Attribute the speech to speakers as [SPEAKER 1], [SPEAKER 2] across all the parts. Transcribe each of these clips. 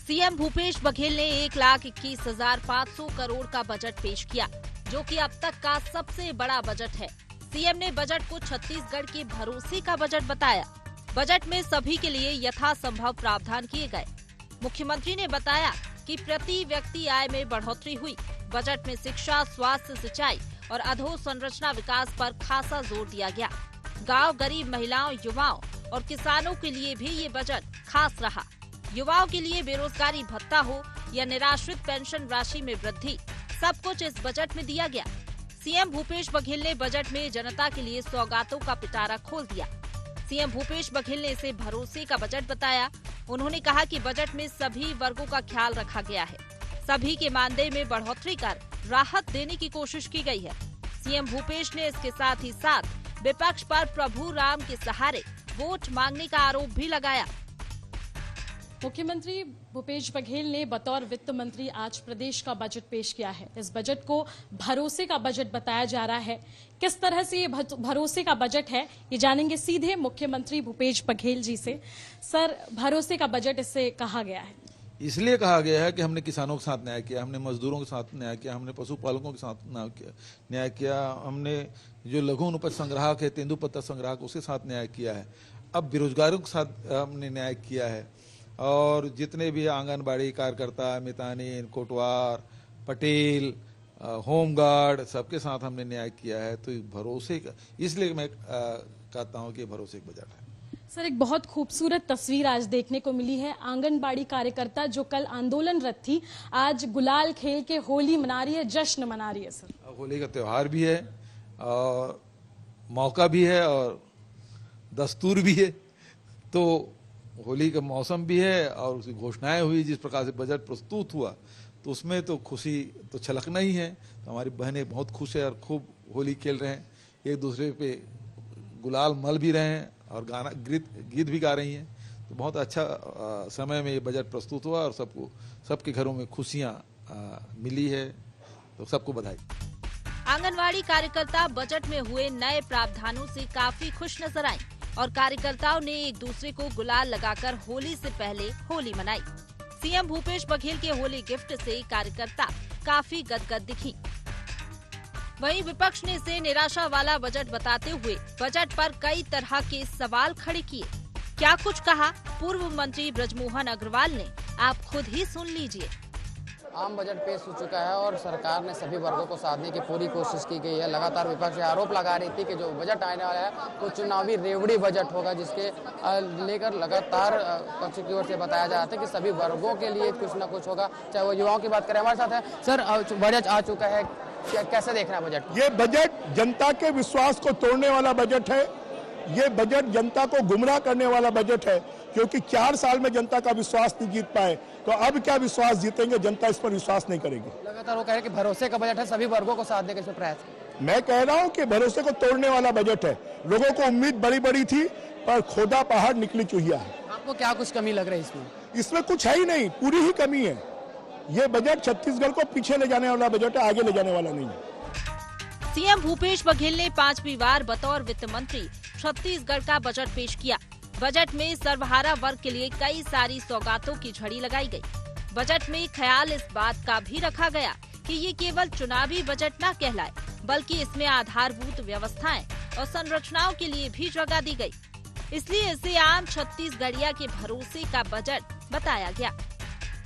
[SPEAKER 1] CM Bhupesh Baghel ने 1,21,500 करोड़ का budget पेश किया, जो कि अब तक का सबसे बड़ा बजट है। सीएम ने बजट को छत्तीसगढ़ के भरोसे का बजट बताया। बजट में सभी के लिए यथासंभव प्रावधान किए गए। मुख्यमंत्री ने बताया कि प्रति व्यक्ति आय में बढ़ोतरी हुई। बजट में शिक्षा, स्वास्थ्य, सिंचाई और अधोसंरचना विकास पर खासा जोर दिया गया। गांव, गरीब महिलाओं, युवाओं और किसानों के लिए भी ये बजट खास रहा। युवाओं के लिए बेरोजगारी भत्ता हो या निराश्रित पेंशन राशि में वृद्धि, सब कुछ इस बजट में दिया गया। सीएम भूपेश बघेल ने बजट में जनता के लिए सौगातों का पिटारा खोल दिया। सीएम भूपेश बघेल ने इसे भरोसे का बजट बताया। उन्होंने कहा कि बजट में सभी वर्गों का ख्याल रखा गया है। सभी के मानदेय में बढ़ोतरी कर राहत देने की कोशिश की गई है। सीएम भूपेश ने इसके साथ ही साथ विपक्ष पर प्रभु राम के सहारे वोट मांगने का आरोप भी लगाया।
[SPEAKER 2] मुख्यमंत्री भूपेश बघेल ने बतौर वित्त मंत्री आज प्रदेश का बजट पेश किया है। इस बजट को भरोसे का बजट बताया जा रहा है। किस तरह से ये भरोसे का बजट है, ये जानेंगे सीधे मुख्यमंत्री भूपेश बघेल जी से। सर, भरोसे का बजट इससे कहा गया है?
[SPEAKER 3] इसलिए कहा गया है कि हमने किसानों के साथ न्याय किया, हमने मजदूरों के साथ न्याय किया, हमने पशुपालकों के साथ न्याय किया, हमने जो लघु उपज संग्राहक है, तेंदुपत्ता संग्राहक, उसके साथ न्याय किया है। अब बेरोजगारों के साथ हमने न्याय किया है और जितने भी आंगनबाड़ी कार्यकर्ता, मितानिन, कोटवार, पटेल, होमगार्ड, सबके साथ हमने न्याय किया है। तो भरोसे का, इसलिए मैं कहता हूँ कि भरोसे का बजट है।
[SPEAKER 2] सर, एक बहुत खूबसूरत तस्वीर आज देखने को मिली है। आंगनबाड़ी कार्यकर्ता जो कल आंदोलनरत थी, आज गुलाल खेल के होली मना रही है, जश्न मना रही है। सर, होली
[SPEAKER 3] का त्योहार भी है और मौका भी है और दस्तूर भी है। तो होली का मौसम भी है और उसकी घोषणाएं हुई, जिस प्रकार से बजट प्रस्तुत हुआ, तो उसमें तो खुशी तो छलकना ही है। तो हमारी बहनें बहुत खुश है और खूब होली खेल रहे हैं, एक दूसरे पे गुलाल मल भी रहे हैं और गाना गीत भी गा रही हैं। तो बहुत अच्छा समय में ये बजट प्रस्तुत हुआ और सबके घरों में खुशियां मिली है। तो सबको बधाई।
[SPEAKER 1] आंगनवाड़ी कार्यकर्ता बजट में हुए नए प्रावधानों से काफी खुश नजर आई और कार्यकर्ताओं ने एक दूसरे को गुलाल लगाकर होली से पहले होली मनाई। सीएम भूपेश बघेल के होली गिफ्ट से कार्यकर्ता काफी गदगद दिखी। वहीं विपक्ष ने इसे निराशा वाला बजट बताते हुए बजट पर कई तरह के सवाल खड़े किए। क्या कुछ कहा पूर्व मंत्री बृजमोहन अग्रवाल ने, आप खुद ही सुन लीजिए।
[SPEAKER 4] आम बजट पेश हो चुका है और सरकार ने सभी वर्गों को साधने की पूरी कोशिश की गई है। लगातार विपक्ष आरोप लगा रही थी कि जो बजट आने वाला है वो चुनावी रेवड़ी बजट होगा, जिसके लेकर लगातार पक्ष की ओर से बताया जा रहा था कि सभी वर्गों के लिए कुछ न कुछ होगा। चाहे वो युवाओं की बात करें, हमारे साथ है सर। बजट आ चुका है, कैसे देखना है बजट?
[SPEAKER 5] ये बजट जनता के विश्वास को तोड़ने वाला बजट है। ये बजट जनता को गुमराह करने वाला बजट है, क्योंकि 4 साल में जनता का विश्वास नहीं जीत पाए, तो अब क्या विश्वास जीतेंगे? जनता इस पर विश्वास नहीं करेगी।
[SPEAKER 4] लगातार वो कह रहे हैं कि भरोसे का बजट है, सभी वर्गों को साधने के प्रयास।
[SPEAKER 5] मैं कह रहा हूं कि भरोसे को तोड़ने वाला बजट है। लोगों को उम्मीद बड़ी बड़ी थी, पर खोदा पहाड़ निकली चूहिया है।
[SPEAKER 4] आपको क्या कुछ कमी लग रही है इसमें?
[SPEAKER 5] इसमें कुछ है ही नहीं, पूरी ही कमी है। ये बजट छत्तीसगढ़ को पीछे ले जाने वाला बजट है, आगे ले जाने वाला नहीं है।
[SPEAKER 1] सीएम भूपेश बघेल ने 5वीं बार बतौर वित्त मंत्री छत्तीसगढ़ का बजट पेश किया। बजट में सर्वहारा वर्ग के लिए कई सारी सौगातों की झड़ी लगाई गई। बजट में ख्याल इस बात का भी रखा गया कि ये केवल चुनावी बजट न कहलाए, बल्कि इसमें आधारभूत व्यवस्थाएं और संरचनाओं के लिए भी जगह दी गई। इसलिए इसे आम छत्तीसगढ़िया के भरोसे का बजट बताया गया।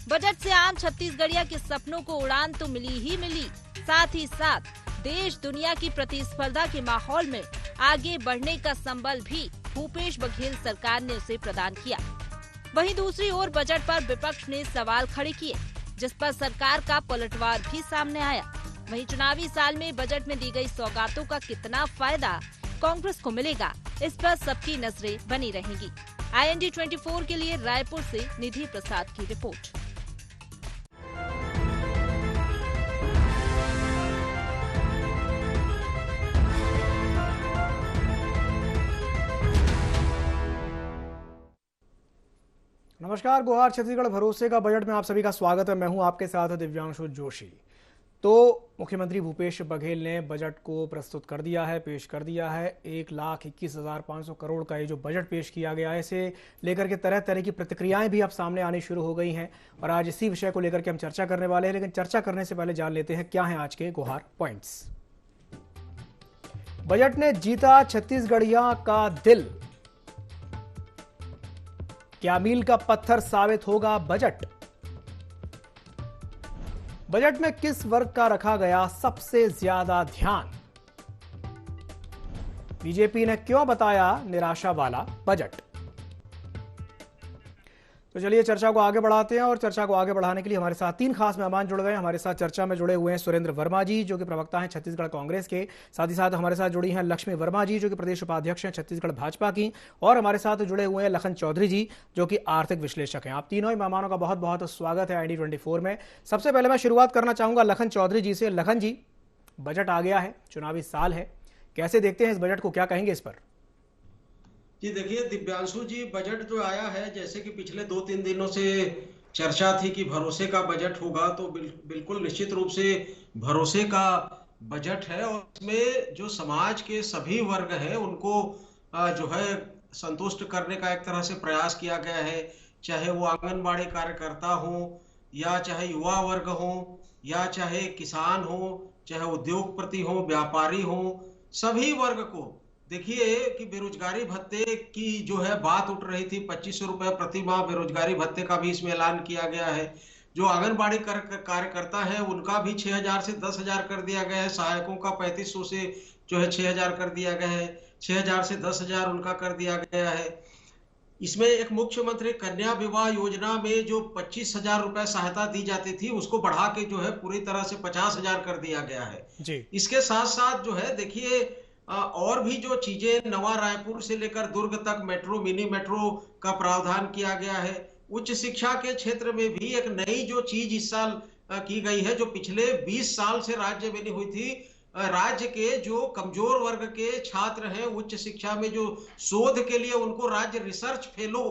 [SPEAKER 1] बजट से आम छत्तीसगढ़िया के सपनों को उड़ान तो मिली ही मिली, साथ ही साथ देश दुनिया की प्रतिस्पर्धा के माहौल में आगे बढ़ने का संबल भी भूपेश बघेल सरकार ने उसे प्रदान किया। वहीं दूसरी ओर बजट पर विपक्ष ने सवाल खड़े किए, जिस पर सरकार का पलटवार भी सामने आया। वहीं चुनावी साल में बजट में दी गई सौगातों का कितना फायदा कांग्रेस को मिलेगा, इस पर सबकी नजरें बनी रहेंगी। IND 24 के लिए रायपुर से निधि प्रसाद की रिपोर्ट।
[SPEAKER 6] नमस्कार, गुहार छत्तीसगढ़ भरोसे का बजट में आप सभी का स्वागत है। मैं हूं आपके साथ दिव्यांशु जोशी। तो मुख्यमंत्री भूपेश बघेल ने बजट को प्रस्तुत कर दिया है, पेश कर दिया है। 1,21,500 करोड़ का ये जो बजट पेश किया गया है, इसे लेकर के तरह तरह की प्रतिक्रियाएं भी अब सामने आनी शुरू हो गई हैं और आज इसी विषय को लेकर के हम चर्चा करने वाले हैं। लेकिन चर्चा करने से पहले जान लेते हैं क्या हैं आज के गुहार पॉइंट्स। बजट ने जीता छत्तीसगढ़िया का दिल, क्या मील का पत्थर साबित होगा बजट? बजट में किस वर्ग का रखा गया सबसे ज्यादा ध्यान? बीजेपी ने क्यों बताया निराशा वाला बजट? तो चलिए चर्चा को आगे बढ़ाते हैं और चर्चा को आगे बढ़ाने के लिए हमारे साथ 3 खास मेहमान जुड़ गए हैं। हमारे साथ चर्चा में जुड़े हुए हैं सुरेंद्र वर्मा जी, जो कि प्रवक्ता हैं छत्तीसगढ़ कांग्रेस के। साथ ही साथ हमारे साथ जुड़ी हैं लक्ष्मी वर्मा जी, जो कि प्रदेश उपाध्यक्ष हैं छत्तीसगढ़ भाजपा की। और हमारे साथ जुड़े हुए हैं लखन चौधरी जी, जो कि आर्थिक विश्लेषक हैं। आप तीनों ही मेहमानों का बहुत बहुत स्वागत है ID24 में। सबसे पहले मैं शुरुआत करना चाहूंगा लखन चौधरी जी से। लखन जी, बजट आ गया है, चुनावी साल है, कैसे देखते हैं इस बजट को, क्या कहेंगे इस पर?
[SPEAKER 7] जी देखिए दिव्यांशु जी, बजट जो आया है, जैसे कि पिछले 2-3 दिनों से चर्चा थी कि भरोसे का बजट होगा, तो बिल्कुल निश्चित रूप से भरोसे का बजट है। और इसमें जो समाज के सभी वर्ग हैं उनको जो है संतुष्ट करने का एक तरह से प्रयास किया गया है। चाहे वो आंगनबाड़ी कार्यकर्ता हो, या चाहे युवा वर्ग हो, या चाहे किसान हो, चाहे उद्योगपति हो, व्यापारी हो, सभी वर्ग को देखिए कि बेरोजगारी भत्ते की जो है बात उठ रही थी, 2500 रुपए प्रति माह बेरोजगारी भत्ते का भी इसमें ऐलान किया गया है। जो आंगनबाड़ी कार्यकर्ता है उनका भी 6000 से 10,000 कर दिया गया है। सहायकों का 3500 से जो है 6000 कर दिया गया है। 6000 से 10,000 उनका कर दिया गया है। इसमें एक मुख्यमंत्री कन्या विवाह योजना में जो 25,000 रुपए सहायता दी जाती थी, उसको बढ़ा के जो है पूरी तरह से 50,000 कर दिया गया है जी। इसके साथ साथ जो है देखिए और भी जो चीजें, नवा रायपुर से लेकर दुर्ग तक मेट्रो, मिनी मेट्रो का प्रावधान किया गया है। उच्च शिक्षा के क्षेत्र में भी एक नई जो चीज इस साल की गई है, जो पिछले 20 साल से राज्य में नहीं हुई थी। राज्य के जो कमजोर वर्ग के छात्र हैं उच्च शिक्षा में, जो शोध के लिए उनको राज्य रिसर्च फेलो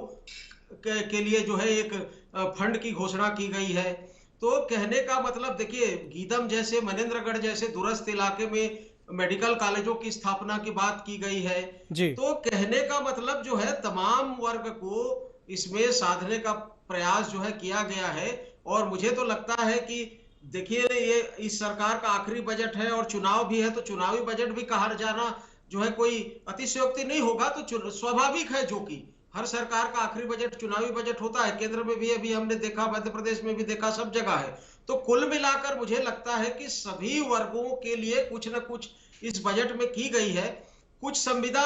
[SPEAKER 7] के लिए जो है एक फंड की घोषणा की गई है। तो कहने का मतलब देखिए, गीदम जैसे, मनेन्द्रगढ़ जैसे दूरस्थ इलाके में मेडिकल कॉलेजों की स्थापना की बात की गई है जी। तो कहने का मतलब जो है तमाम वर्ग को इसमें साधने का प्रयास जो है किया गया है। और मुझे तो लगता है कि देखिए ये इस सरकार का आखिरी बजट है और चुनाव भी है, तो चुनावी बजट भी कहा जाना जो है कोई अतिशयोक्ति नहीं होगा। तो स्वाभाविक है, जो कि हर सरकार का आखिरी बजट चुनावी बजट होता है। केंद्र में भी अभी हमने देखा, मध्य प्रदेश में भी देखा, सब जगह है। तो कुल मिलाकर मुझे लगता है कि सभी वर्गों के लिए कुछ न कुछ इस बजट में की गई है। कुछ संविदा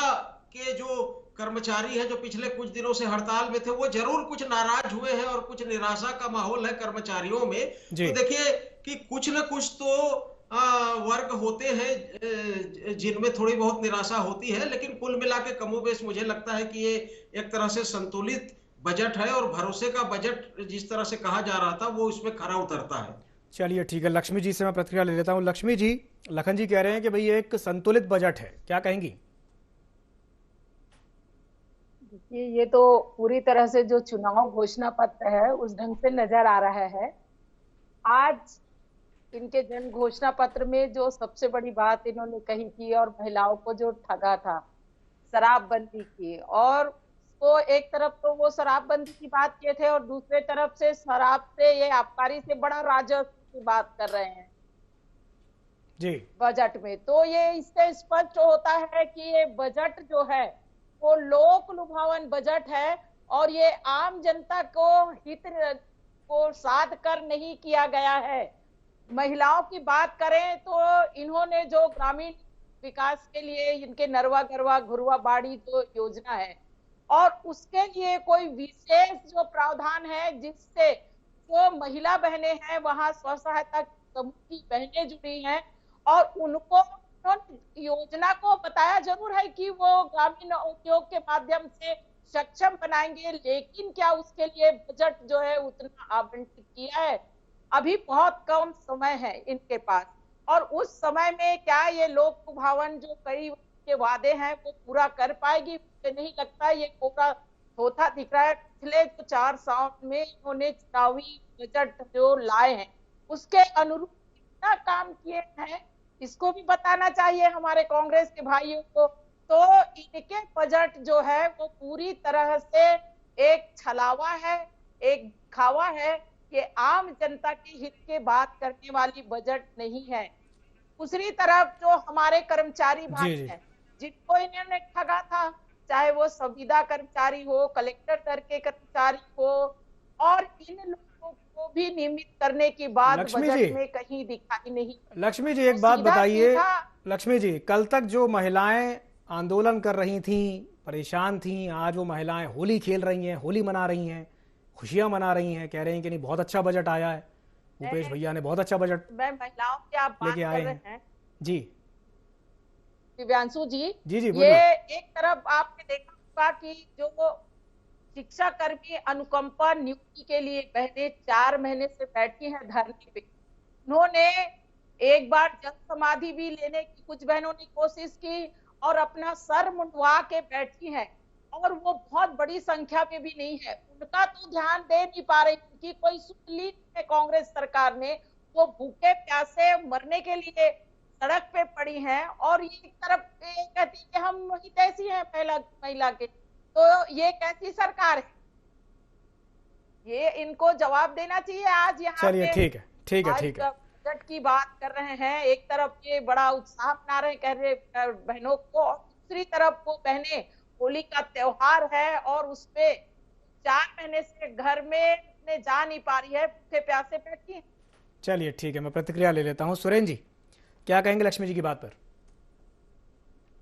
[SPEAKER 7] के जो कर्मचारी हैं जो पिछले कुछ दिनों से हड़ताल में थे, वो जरूर कुछ नाराज हुए हैं और कुछ निराशा का माहौल है कर्मचारियों में। तो देखिए कि कुछ न कुछ तो वर्ग होते हैं जिनमें थोड़ी बहुत निराशा होती है, लेकिन कुल मिला के कमोबेश मुझे लगता है कि ये एक तरह से संतुलित बजट है और भरोसे का बजट जिस तरह से कहा जा रहा था वो इसमें खरा उतरता है।
[SPEAKER 6] चलिए ठीक है, लक्ष्मी जी से मैं प्रतिक्रिया ले लेता हूं। लक्ष्मी जी, लखन जी कह रहे हैं कि भाई एक संतुलित बजट है, क्या कहेंगी?
[SPEAKER 8] ये तो पूरी तरह से जो चुनाव घोषणा पत्र है उस ढंग से नजर आ रहा है। आज इनके जन घोषणा पत्र में जो सबसे बड़ी बात इन्होंने कही थी और महिलाओं को जो ठगा था शराबबंदी की, और वो एक तरफ तो वो शराबबंदी की बात किए थे और दूसरे तरफ से शराब से, ये आबकारी से बड़ा राजस्व की बात कर रहे हैं जी बजट में। तो ये इससे स्पष्ट होता है कि ये बजट जो है वो लोक लुभावन बजट है और ये आम जनता को हित को साध कर नहीं किया गया है। महिलाओं की बात करें तो इन्होंने जो ग्रामीण विकास के लिए इनके नरवा गरवा घुरवा बाड़ी जो योजना है और उसके लिए कोई विशेष जो प्रावधान है जिससे जो महिला बहनें हैं वहां स्व सहायता समूह की बहनें जुड़ी हैं और उनको योजना को बताया जरूर है कि वो ग्रामीण उद्योग के माध्यम से सक्षम बनाएंगे, लेकिन क्या उसके लिए बजट जो है उतना आवंटित किया है? अभी बहुत कम समय है इनके पास और उस समय में क्या ये लोक लुभावन जो कई के वादे हैं वो पूरा कर पाएगी? मुझे नहीं लगता। ये पूरा होता दिख रहा है। पिछले जो 4 साल में इन्होंने चुनावी बजट जो लाए हैं उसके अनुरूप कितना काम किए हैं इसको भी बताना चाहिए हमारे कांग्रेस के भाइयों को। तो इनके बजट जो है वो पूरी तरह से एक छलावा है, एक दिखावा है कि आम जनता के हित के बात करने वाली बजट नहीं है। दूसरी तरफ जो हमारे कर्मचारी भाई हैं जिनको इन्होंने ठगा था, चाहे वो संविदा कर्मचारी हो, कलेक्टर स्तर के कर्मचारी हो, और इन लोगों को भी नियमित करने की बात बजट में कहीं दिखाई नहीं।
[SPEAKER 6] लक्ष्मी जी एक बात बताइए, लक्ष्मी जी कल तक जो महिलाएं आंदोलन कर रही थीं, परेशान थीं, आज वो महिलाएं होली खेल रही हैं, होली मना रही हैं, खुशियां मना रही हैं, कह रही हैं कि नहीं बहुत अच्छा बजट आया है, भूपेश भैया ने बहुत अच्छा बजट
[SPEAKER 8] महिलाओं की आप बात कर रहे हैं
[SPEAKER 6] जी
[SPEAKER 8] दिव्यांशु जी।
[SPEAKER 6] जी
[SPEAKER 8] ये एक तरफ आपने देखा होगा कि जो शिक्षा कर्मी अनुकंपा नियुक्ति के लिए बहनें 4 महीने से बैठी हैं धरने पे, उन्होंने एक बार जल समाधि भी लेने की कुछ बहनों ने कोशिश की और अपना सर मुंडवा के बैठी हैं, और वो बहुत बड़ी संख्या पे भी नहीं है। उनका तो ध्यान दे नहीं पा रही कि कोई सुन ली है कांग्रेस सरकार ने, वो भूखे प्यासे मरने के लिए सड़क पे पड़ी हैं, और ये एक तरफ कहती है कि हम हितैषी हैं महिला के। तो ये कैसी सरकार है? ये इनको जवाब देना चाहिए। आज यहाँ
[SPEAKER 6] चलिए ठीक है
[SPEAKER 8] बजट की बात कर रहे हैं, एक तरफ ये बड़ा उत्साह मना रहे कह रहे बहनों को, और दूसरी तरफ वो बहनें होली का त्योहार है और उसपे 4 महीने से घर में जा नहीं पा रही है, भूखे प्यासे बैठी।
[SPEAKER 6] चलिए ठीक है, मैं प्रतिक्रिया ले लेता हूँ। सुरेंद्र जी क्या कहेंगे लक्ष्मी जी की बात पर?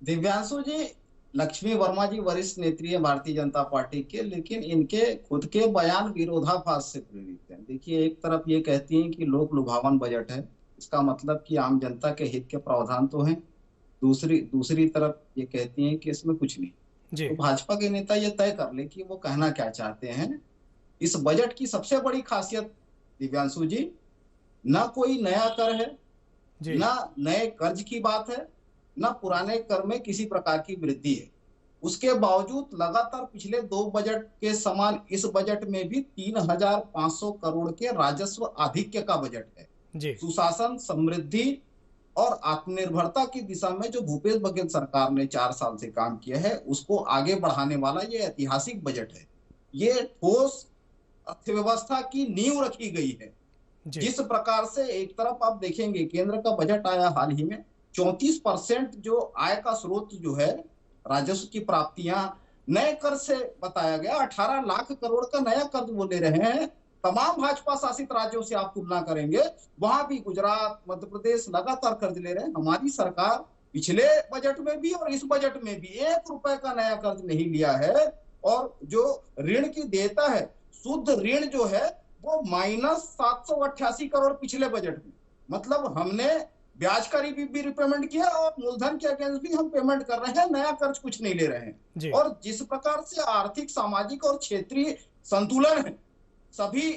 [SPEAKER 9] दिव्यांशु जी, लक्ष्मी वर्मा जी वरिष्ठ नेत्री है भारतीय जनता पार्टी के, लेकिन इनके खुद के बयान विरोधाभास से प्रेरित हैं। देखिए, एक तरफ ये कहती हैं कि लोक लुभावन बजट है, इसका मतलब कि आम जनता के हित के प्रावधान तो हैं, दूसरी तरफ ये कहती हैं कि इसमें कुछ नहीं। तो भाजपा के नेता ये तय कर ले कि वो कहना क्या चाहते हैं। इस बजट की सबसे बड़ी खासियत दिव्यांशु जी, ना कोई नया कर है, ना नए कर्ज की बात है, ना पुराने कर में किसी प्रकार की वृद्धि है। उसके बावजूद लगातार पिछले 2 बजट के समान इस बजट में भी 3,500 करोड़ के राजस्व आधिक्य का बजट है। सुशासन, समृद्धि और आत्मनिर्भरता की दिशा में जो भूपेश बघेल सरकार ने 4 साल से काम किया है, उसको आगे बढ़ाने वाला ये ऐतिहासिक बजट है। ये ठोस अर्थव्यवस्था की नींव रखी गई है। जिस प्रकार से एक तरफ आप देखेंगे केंद्र का बजट आया हाल ही में, 34% जो आय का स्रोत जो है राजस्व की प्राप्तियां नए कर से बताया गया। 18 लाख करोड़ का नया कर्ज वो ले रहे हैं। तमाम भाजपा शासित राज्यों से आप तुलना करेंगे, वहां भी गुजरात, मध्य प्रदेश लगातार कर्ज ले रहे हैं। हमारी सरकार पिछले बजट में भी और इस बजट में भी 1 रुपए का नया कर्ज नहीं लिया है, और जो ऋण की देयता है, शुद्ध ऋण जो है वो -788 करोड़ पिछले बजट में। मतलब हमने ब्याज का भी रिपेमेंट किया और मूलधन के अगेंस्ट भी हम पेमेंट कर रहे हैं, नया कर्ज कुछ नहीं ले रहे हैं। और जिस प्रकार से आर्थिक, सामाजिक और क्षेत्रीय संतुलन है, सभी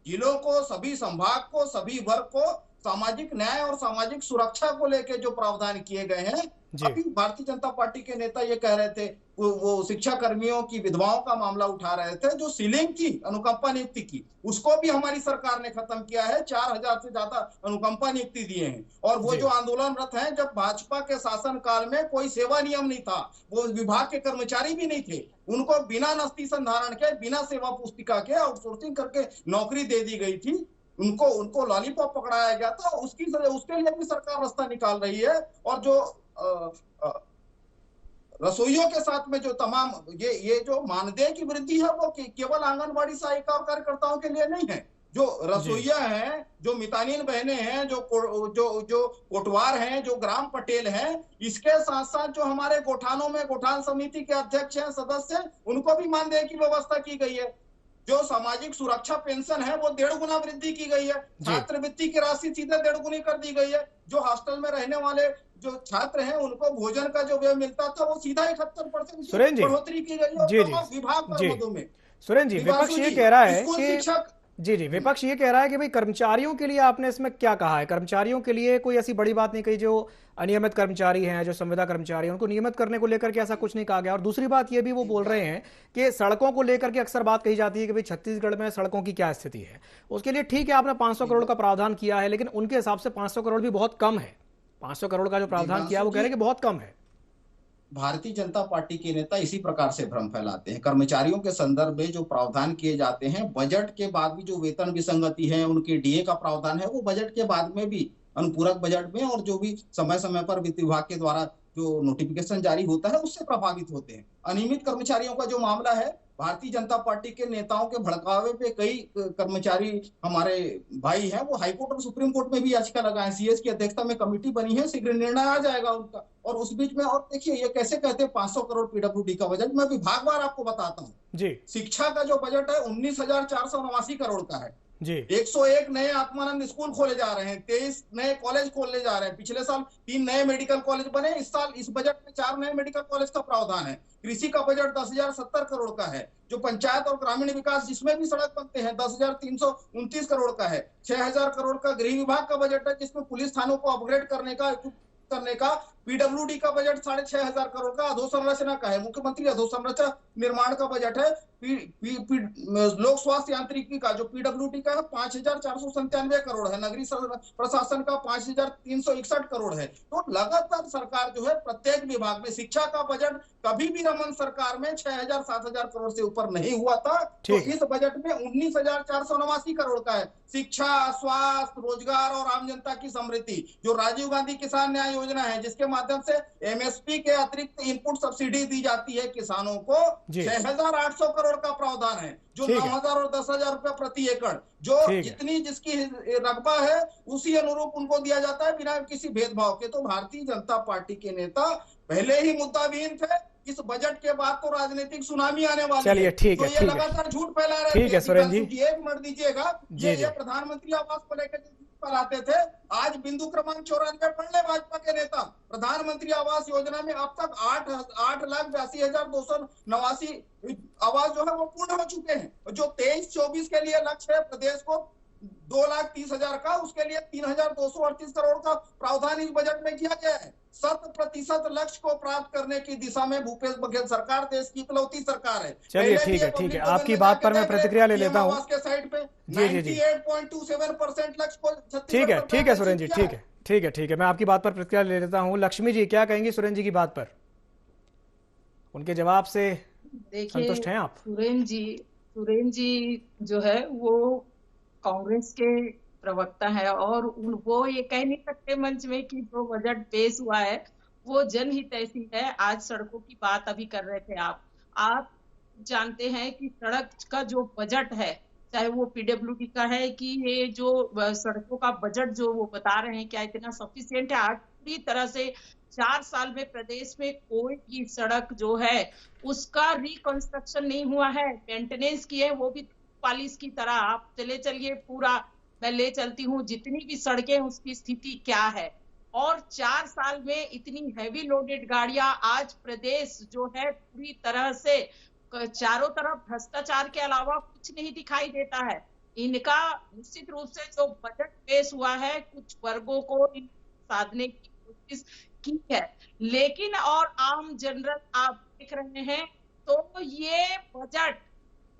[SPEAKER 9] जिलों को, सभी संभाग को, सभी वर्ग को सामाजिक न्याय और सामाजिक सुरक्षा को लेकर जो प्रावधान किए गए हैं। अभी भारतीय जनता पार्टी के नेता ये कह रहे थे, वो शिक्षा कर्मियों की विधवाओं का मामला उठा रहे थे, जो सीलिंग की अनुकंपा नियुक्ति की, उसको भी हमारी सरकार ने खत्म किया है। 4,000 से ज्यादा अनुकंपा नियुक्ति दिए हैं। और वो जो आंदोलनरत हैं, जब भाजपा के शासन काल में कोई सेवा नियम नहीं था, वो विभाग के कर्मचारी भी नहीं थे, उनको बिना नस्ती संधारण के, बिना सेवा पुस्तिका के आउटसोर्सिंग करके नौकरी दे दी गई थी। उनको लॉलीपॉप पकड़ाया गया था। उसके लिए भी सरकार रास्ता निकाल रही है। और जो रसोइयों के साथ में जो तमाम ये जो मानदेय की वृद्धि है, वो केवल आंगनबाड़ी सहायिका और कार्यकर्ताओं के लिए नहीं है। जो रसोइया हैं, जो मितानिन बहनें हैं, जो कोटवार हैं, जो ग्राम पटेल हैं, इसके साथ साथ जो हमारे गोठानों में गोठान समिति के अध्यक्ष हैं, सदस्य हैं, उनको भी मानदेय की व्यवस्था की गई है। जो सामाजिक सुरक्षा पेंशन है वो 1.5 गुना वृद्धि की गई है। छात्रवृत्ति की राशि सीधे 1.5 गुनी कर दी गई है। जो हॉस्टल में रहने वाले जो छात्र हैं, उनको भोजन का जो व्यय मिलता था, वो सीधा 71% बढ़ोतरी की गई है। विभाग में।
[SPEAKER 6] सुरेंद्र जी, विपक्ष ये कह रहा है कि
[SPEAKER 9] शिक्षक
[SPEAKER 6] जी जी, विपक्ष ये कह रहा है कि भाई कर्मचारियों के लिए आपने इसमें क्या कहा है? कर्मचारियों के लिए कोई ऐसी बड़ी बात नहीं कही, जो अनियमित कर्मचारी हैं, जो संविदा कर्मचारी हैं, उनको नियमित करने को लेकर के ऐसा कुछ नहीं कहा गया। और दूसरी बात ये भी वो बोल रहे हैं कि सड़कों को लेकर के अक्सर बात कही जाती है कि भाई छत्तीसगढ़ में सड़कों की क्या स्थिति है। उसके लिए ठीक है, आपने 500 करोड़ का प्रावधान किया है, लेकिन उनके हिसाब से 500 करोड़ भी बहुत कम है। 500 करोड़ का जो प्रावधान किया वो कह रहे हैं कि बहुत कम है।
[SPEAKER 9] भारतीय जनता पार्टी के नेता इसी प्रकार से भ्रम फैलाते हैं। कर्मचारियों के संदर्भ में जो प्रावधान किए जाते हैं, बजट के बाद भी जो वेतन विसंगति है, उनके डीए का प्रावधान है, वो बजट के बाद में भी अनुपूरक बजट में और जो भी समय समय पर वित्त विभाग के द्वारा जो नोटिफिकेशन जारी होता है उससे प्रभावित होते हैं। अनियमित कर्मचारियों का जो मामला है, भारतीय जनता पार्टी के नेताओं के भड़कावे पे कई कर्मचारी हमारे भाई हैं, वो हाईकोर्ट और सुप्रीम कोर्ट में भी याचिका लगाए। सीएस की अध्यक्षता में कमेटी बनी है, शीघ्र निर्णय आ जाएगा उनका। और उस बीच में और देखिए, ये कैसे कहते हैं 500 करोड़ पीडब्ल्यूडी का बजट। मैं विभागवार आपको बताता हूँ
[SPEAKER 6] जी।
[SPEAKER 9] शिक्षा का जो बजट है 19,489 करोड़ का है
[SPEAKER 6] जी।
[SPEAKER 9] 101 नए आत्मानंद स्कूल खोले जा रहे हैं, 23 नए कॉलेज खोलने जा रहे हैं। पिछले साल 3 नए मेडिकल कॉलेज बने, इस साल इस बजट में 4 नए मेडिकल कॉलेज का प्रावधान है। कृषि का बजट 10,070 करोड़ का है। जो पंचायत और ग्रामीण विकास जिसमें भी सड़क बनते हैं 10,329 करोड़ का है। 6,000 करोड़ का गृह विभाग का बजट है, जिसमें पुलिस थानों को अपग्रेड करने का। पीडब्ल्यूडी का बजट 6,500 करोड़ का। अधोसंरचना का है, मुख्यमंत्री अधोसंरचना निर्माण का बजट है। लोक स्वास्थ्य यांत्रिकी का जो पीडब्ल्यूडी का है 5,497 करोड़ है। नगरीय प्रशासन का 5,361 करोड़ है। तो लगातार सरकार जो है प्रत्येक विभाग में, शिक्षा का बजट कभी भी रमन सरकार में 6,000-7,000 करोड़ से ऊपर नहीं हुआ था। तो इस बजट में 19,489 करोड़ का है। शिक्षा, स्वास्थ्य, रोजगार और आम जनता की समृद्धि, जो राजीव गांधी किसान न्याय योजना है, जिसके माध्यम से एमएसपी के अतिरिक्त इनपुट सब्सिडी दी जाती है किसानों को, 6,800 करोड़ का प्रावधान है। जो 9,000 और 10,000 रुपए प्रति एकड़, जो जितनी जिसकी रकबा है उसी अनुरूप उनको दिया जाता है, बिना किसी भेदभाव के। तो भारतीय जनता पार्टी के नेता पहले ही मुद्दाविहीन थे। इस बजट के बाद तो राजनीतिक सुनामी आने वाली है।
[SPEAKER 6] चलिए ठीक है,
[SPEAKER 9] तो ये लगातार झूठ फैला रहे थे।
[SPEAKER 6] ठीक है सुरेंद्र जी,
[SPEAKER 9] 1 मिनट दीजिएगा। ये प्रधानमंत्री आवास को लेकर फैलाते थे, आज बिंदु क्रमांक 94 पढ़ ले भाजपा के नेता। प्रधानमंत्री आवास योजना में अब तक 8,82,289 आवास जो है वो पूर्ण हो चुके हैं। जो 23-24 के लिए लक्ष्य है प्रदेश को 2,30,000 का, उसके लिए 3,238 करोड़ का प्रावधान इस बजट में किया गया है। 100% लक्ष्य को प्राप्त करने की दिशा में भूपेश बघेल सरकार देश की इकलौती सरकार है।
[SPEAKER 6] चलिए ठीक है, ठीक है, आपकी बात पर मैं प्रतिक्रिया ले लेता हूँ।
[SPEAKER 9] के साइड पे
[SPEAKER 6] जी जी जी
[SPEAKER 9] 98.27% लक्ष्य को
[SPEAKER 6] ठीक है, ठीक है सुरेंद्र जी, ठीक है, ठीक है, ठीक है, मैं आपकी बात पर प्रतिक्रिया ले लेता हूँ। लक्ष्मी जी क्या कहेंगी सुरेंद्र जी की बात पर? उनके जवाब से संतुष्ट हैं आप?
[SPEAKER 8] सुरेंद्र जी जो है वो कांग्रेस के प्रवक्ता है, और वो ये कह नहीं सकते मंच में कि जो बजट पेश हुआ है वो जनहित ऐसी है। आज सड़कों की बात अभी कर रहे थे आप जानते हैं कि सड़क का जो बजट है, चाहे वो पीडब्ल्यूडी का है कि ये जो सड़कों का बजट जो वो बता रहे हैं, क्या इतना सफिशिएंट है? आज पूरी तरह से 4 साल में प्रदेश में कोई भी सड़क जो है उसका रिकंस्ट्रक्शन नहीं हुआ है, मेंटेनेंस की है, वो भी पॉलिश की तरह। आप चलिए पूरा मैं ले चलती हूँ, जितनी भी सड़कें उसकी स्थिति क्या है। और 4 साल में इतनी हैवी लोडेड गाड़ियां, आज प्रदेश जो है पूरी तरह से चारों तरफ भ्रष्टाचार के अलावा कुछ नहीं दिखाई देता है। इनका निश्चित रूप से जो बजट पेश हुआ है कुछ वर्गों को साधने की कोशिश की है, लेकिन और आम जनरल आप देख रहे हैं तो ये बजट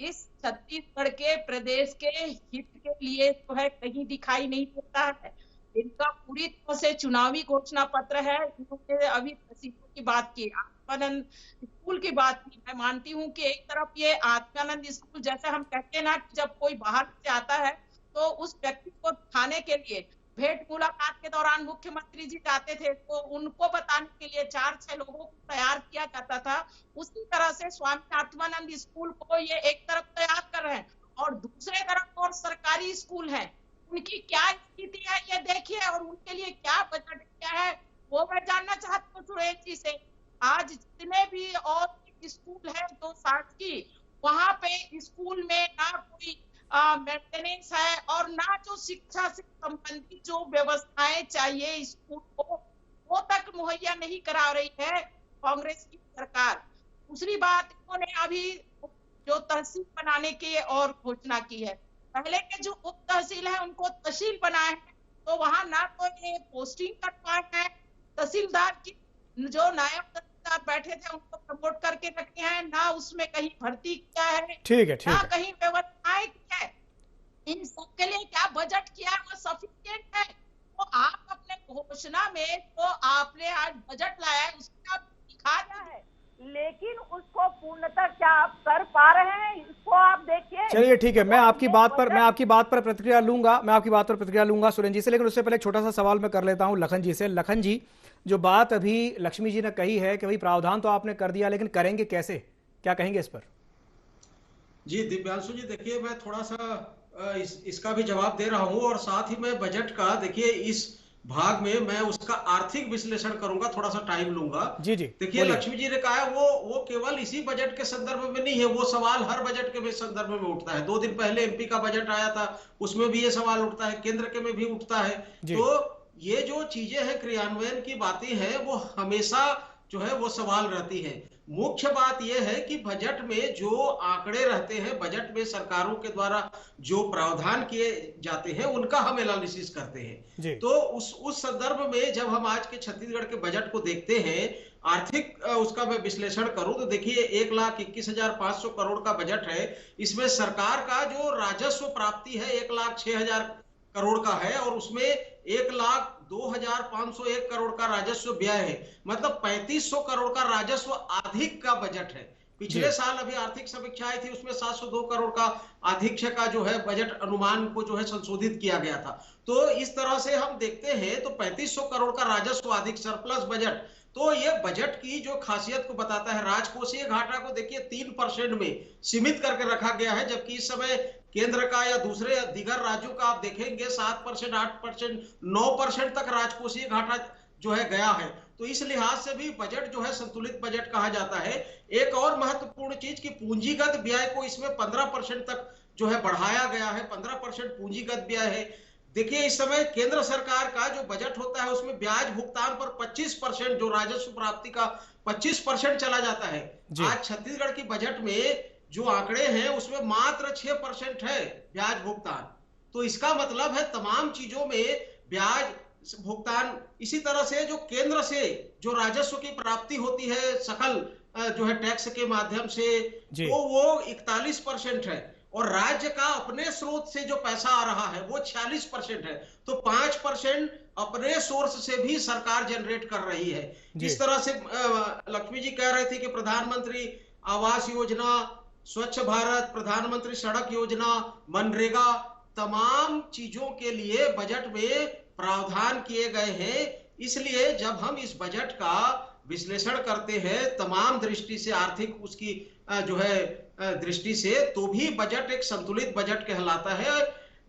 [SPEAKER 8] इस छत्तीसगढ़ के प्रदेश के हित के लिए जो है कहीं दिखाई नहीं देता है। इनका पूरी तरह से चुनावी घोषणा पत्र है। इन्होंने अभी सीटों की बात की, आत्मानंद स्कूल की बात की। मैं मानती हूँ कि एक तरफ ये आत्मानंद स्कूल, जैसे हम कहते हैं ना कि जब कोई बाहर से आता है तो उस व्यक्ति को दिखाने के लिए भेंट मुलाकात के दौरान मुख्यमंत्री जी जाते थे तो उनको बताने के लिए 4-6 लोगों को तैयार किया जाता था। उसी तरह से स्वामी आत्मानंद स्कूल को ये एक तरफ तैयार कर रहे हैं और दूसरे तरफ और सरकारी स्कूल हैं, उनकी क्या स्थिति है ये देखिए, और उनके लिए क्या बजट क्या है वो मैं जानना चाहती हूँ सुरेश जी से। आज जितने भी और स्कूल है जो शासकीय, वहां पे स्कूल में ना कोई मेंटेनेंस है और ना जो शिक्षा से संबंधित जो व्यवस्थाएं चाहिए स्कूल को वो तक मुहैया नहीं करा रही है कांग्रेस की सरकार। दूसरी बात, इन्होंने अभी जो तहसील बनाने की और घोषणा की है,
[SPEAKER 10] पहले के जो उप तहसील है उनको तहसील बनाए हैं, तो वहां ना तो ये पोस्टिंग कर पाए हैं, तहसीलदार की जो नायब तहसीलदार बैठे थे उनको प्रमोट करके रखे हैं, ना उसमें कहीं भर्ती किया है,
[SPEAKER 6] ठीक है, ठीक
[SPEAKER 10] ना
[SPEAKER 6] है।
[SPEAKER 10] कहीं व्यवस्थाएं की है। इन सब के लिए क्या बजट किया है वो सफिशिएंट है? तो आप अपने घोषणा में जो आपने आज बजट लाया है उसका दिखा रहा है, लेकिन उसको पूर्णतः क्या आप कर पा रहे हैं इसको आप देखिए।
[SPEAKER 6] चलिए ठीक है, मैं आपकी बात पर प्रतिक्रिया लूंगा सुरेंद्र जी से, लेकिन उससे पहले एक छोटा सा सवाल मैं कर लेता हूं लखन जी से। लखन जी, जो बात अभी लक्ष्मी जी ने कही है कि भाई प्रावधान तो आपने कर दिया, लेकिन करेंगे कैसे, क्या कहेंगे इस पर?
[SPEAKER 7] जी दिव्यांशु जी, देखिए मैं थोड़ा सा इसका भी जवाब दे रहा हूं, और साथ ही मैं बजट का, देखिए इस भाग में मैं उसका आर्थिक विश्लेषण करूंगा, थोड़ा सा टाइम लूंगा।
[SPEAKER 6] जी जी,
[SPEAKER 7] देखिए लक्ष्मी जी ने कहा है वो केवल इसी बजट के संदर्भ में नहीं है, वो सवाल हर बजट के संदर्भ में उठता है। 2 दिन पहले एमपी का बजट आया था, उसमें भी ये सवाल उठता है, केंद्र के में भी उठता है। तो ये जो चीजें हैं, क्रियान्वयन की बातें हैं, वो हमेशा जो है वो सवाल रहती है। मुख्य बात यह है कि बजट में जो आंकड़े रहते हैं, बजट में सरकारों के द्वारा जो प्रावधान किए जाते हैं, उनका हम एनालिसिस करते हैं। तो उस संदर्भ में जब हम आज के छत्तीसगढ़ के बजट को देखते हैं, आर्थिक उसका मैं विश्लेषण करूं तो देखिए 1,21,500 करोड़ का बजट है। इसमें सरकार का जो राजस्व प्राप्ति है 1,06,000 करोड़ का है, और उसमें 1,02,501 करोड़ का राजस्व व्यय है। मतलब 3,500 करोड़ का राजस्व अधिक का बजट है। पिछले साल अभी आर्थिक समीक्षा आई थी, उसमें 702 करोड़ का अधीक्षक का जो है बजट अनुमान को जो है संशोधित किया गया था। तो इस तरह से हम देखते हैं तो 3,500 करोड़ का राजस्व अधिक सरप्लस बजट, तो ये बजट की जो खासियत को बताता है। राजकोषीय घाटा को देखिए 3% में सीमित करके रखा गया है, जबकि इस समय केंद्र का या दूसरे दिगर राज्यों का आप देखेंगे 7%, 8%, 9% तक राजकोषीय घाटा जो है गया है। तो इस लिहाज से भी बजट जो है संतुलित बजट कहा जाता है। एक और महत्वपूर्ण चीज कि पूंजीगत व्यय को इसमें 15% तक जो है बढ़ाया गया है, 15% पूंजीगत व्यय है। देखिए इस समय केंद्र सरकार का जो बजट होता है उसमें ब्याज भुगतान पर 25%, जो राजस्व प्राप्ति का 25% चला जाता है। आज छत्तीसगढ़ की बजट में जो आंकड़े हैं उसमें मात्र 6% है ब्याज भुगतान। तो इसका मतलब है तमाम चीजों में ब्याज भुगतान। इसी तरह से जो केंद्र से जो राजस्व की प्राप्ति होती है सकल जो है टैक्स के माध्यम से, तो वो 41% है, और राज्य का अपने स्रोत से जो पैसा आ रहा है वो 46% है। तो 5% अपने सोर्स से भी सरकार जनरेट कर रही है। जिस तरह से लक्ष्मी जी कह रहे थे कि प्रधानमंत्री आवास योजना, स्वच्छ भारत, प्रधानमंत्री सड़क योजना, मनरेगा, तमाम चीजों के लिए बजट में प्रावधान किए गए हैं। इसलिए जब हम इस बजट का विश्लेषण करते हैं तमाम दृष्टि से, आर्थिक उसकी जो है दृष्टि से, तो भी बजट एक संतुलित बजट कहलाता है।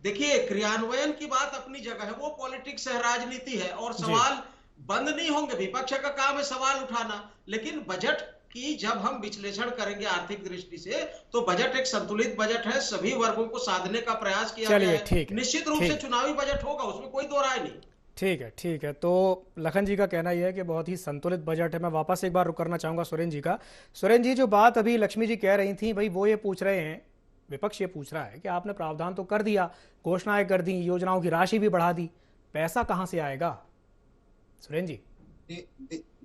[SPEAKER 7] देखिए क्रियान्वयन की बात अपनी जगह है, वो पॉलिटिक्स है, राजनीति है, और सवाल बंद नहीं होंगे। विपक्ष का काम है सवाल उठाना, लेकिन बजट की जब हम विश्लेषण करेंगे आर्थिक दृष्टि से, तो बजट एक संतुलित बजट है, सभी वर्गों को साधने का प्रयास किया गया है। निश्चित रूप से चुनावी बजट होगा, उसमें कोई दो राय नहीं।
[SPEAKER 6] ठीक है। तो लखन जी का कहना यह है कि बहुत ही संतुलित बजट है। मैं वापस एक बार रुक करना चाहूंगा सुरेंद्र जी का। सुरेंद्र जी, जो बात अभी लक्ष्मी जी कह रही थी, भाई वो ये पूछ रहे हैं, विपक्ष ये पूछ रहा है कि आपने प्रावधान तो कर दिया, घोषणाएं कर दी, योजनाओं की राशि भी बढ़ा दी, पैसा कहां से आएगा? सुरेंद्र जी।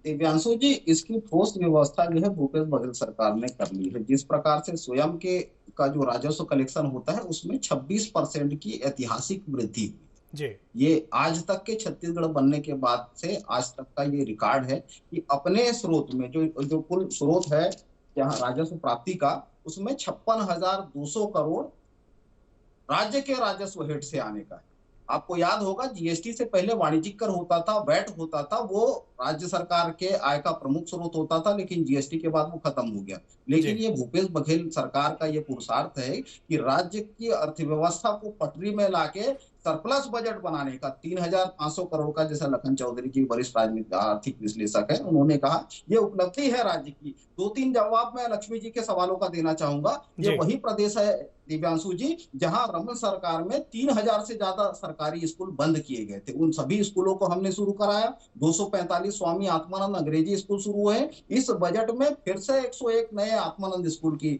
[SPEAKER 9] दिव्यांशु जी, इसकी ठोस व्यवस्था जो है भूपेश बघेल सरकार ने कर ली है। जिस प्रकार से स्वयं के का जो राजस्व कलेक्शन होता है उसमें 26% की ऐतिहासिक वृद्धि जी। ये आज तक के छत्तीसगढ़ बनने के बाद से आज तक का ये रिकॉर्ड है कि अपने स्रोत में जो कुल स्रोत है जहाँ राजस्व प्राप्ति का, उसमें 56,200 करोड़ राज्य के राजस्व हेड से आने का है। आपको याद होगा जीएसटी से पहले वाणिज्यिक कर होता था, वैट होता था, वो राज्य सरकार के आय का प्रमुख स्रोत होता था, लेकिन जीएसटी के बाद वो खत्म हो गया। लेकिन ये भूपेश बघेल सरकार का ये पुरुषार्थ है कि राज्य की अर्थव्यवस्था को पटरी में लाके सरप्लस बजट बनाने का 3,500 करोड़ का, जैसा लखन चौधरी जी वरिष्ठ राजनीतिक आर्थिक विश्लेषक है, उन्होंने कहा ये उपलब्धि है राज्य की। 2-3 जवाब मैं लक्ष्मी जी के सवालों का देना चाहूंगा। ये वही प्रदेश है दिव्यांशु जी, जहां रमन सरकार में 3000 से ज्यादा सरकारी स्कूल बंद किए गए थे, उन सभी स्कूलों को हमने शुरू कराया। 245 स्वामी आत्मानंद अंग्रेजी स्कूल शुरू हुए। इस बजट में फिर से 101 नए आत्मानंद स्कूल की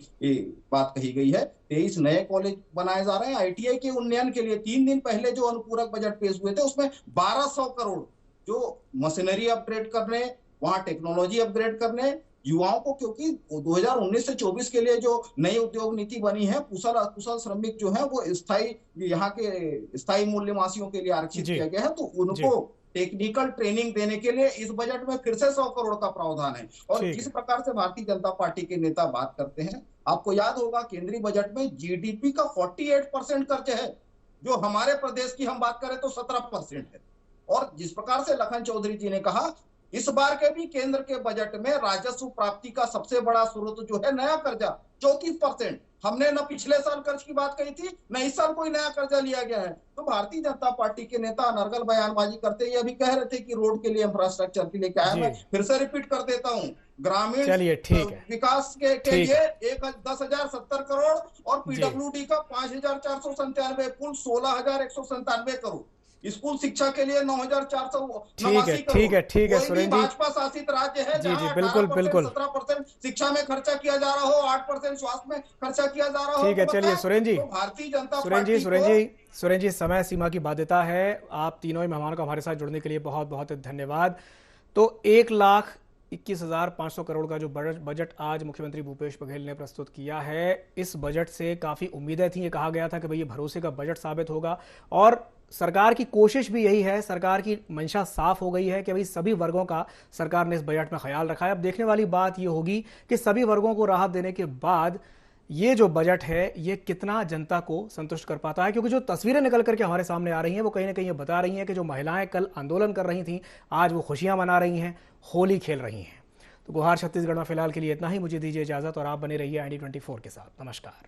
[SPEAKER 9] बात कही गई है। 23 नए कॉलेज बनाए जा रहे हैं। ITI के उन्नयन के लिए 3 दिन पहले जो अनुपूरक बजट पेश हुए थे, उसमें 1200 करोड़ जो मशीनरी अपग्रेड करने, वहां टेक्नोलॉजी अपग्रेड करने, युवाओं को, क्योंकि 2019 से 24 के लिए जो नई उद्योग नीति बनी है, कुशल श्रमिक जो है वो यहाँ के स्थायी मूल्यवासियों के लिए आरक्षित किया गया है, तो उनको टेक्निकल ट्रेनिंग देने के लिए इस बजट में फिर से 100 करोड़ का प्रावधान है। और जिस प्रकार से भारतीय जनता पार्टी के नेता बात करते हैं, आपको याद होगा केंद्रीय बजट में GDP का 48% खर्च है, जो हमारे प्रदेश की हम बात करें तो 17% है। और जिस प्रकार से लखन चौधरी जी ने कहा, इस बार के भी केंद्र के बजट में राजस्व प्राप्ति का सबसे बड़ा स्रोत जो है नया कर्जा 34%। हमने न पिछले साल कर्ज की बात कही थी, न इस साल कोई नया कर्जा लिया गया है। तो भारतीय जनता पार्टी के नेता अनर्गल बयानबाजी करते हुए अभी कह रहे थे कि रोड के लिए, इंफ्रास्ट्रक्चर के लिए क्या है। मैं फिर से रिपीट कर देता हूँ, ग्रामीण विकास के लिए 10,070 करोड़ और PWD का 5,497, कुल 16,197 करोड़। स्कूल शिक्षा के लिए 9,489 करोड़।
[SPEAKER 6] ठीक है सुरेंद्र जी,
[SPEAKER 9] भाजपा शासित राज्य है
[SPEAKER 6] जी बिल्कुल
[SPEAKER 9] 17% शिक्षा में खर्चा किया जा रहा हो, 8% स्वास्थ्य में खर्चा किया जा रहा हो।
[SPEAKER 6] ठीक है, चलिए सुरेंद्र जी,
[SPEAKER 9] भारतीय जनता
[SPEAKER 6] सुरेंद्र जी समय सीमा की बाध्यता है। आप तीनों ही मेहमानों का हमारे साथ जुड़ने के लिए बहुत बहुत धन्यवाद। तो 1,21,500 करोड़ का जो बजट आज मुख्यमंत्री भूपेश बघेल ने प्रस्तुत किया है, इस बजट से काफी उम्मीदें थी। ये कहा गया था कि भाई ये भरोसे का बजट साबित होगा, और सरकार की कोशिश भी यही है, सरकार की मंशा साफ हो गई है कि भाई सभी वर्गों का सरकार ने इस बजट में ख्याल रखा है। अब देखने वाली बात ये होगी कि सभी वर्गों को राहत देने के बाद ये जो बजट है ये कितना जनता को संतुष्ट कर पाता है, क्योंकि जो तस्वीरें निकल करके हमारे सामने आ रही हैं वो कहीं ना कहीं ये बता रही हैं कि जो महिलाएं कल आंदोलन कर रही थीं, आज वो खुशियां मना रही हैं, होली खेल रही हैं। तो गुहार छत्तीसगढ़ में फिलहाल के लिए इतना ही। मुझे दीजिए इजाजत और आप बने रहिए ID24 के साथ। नमस्कार।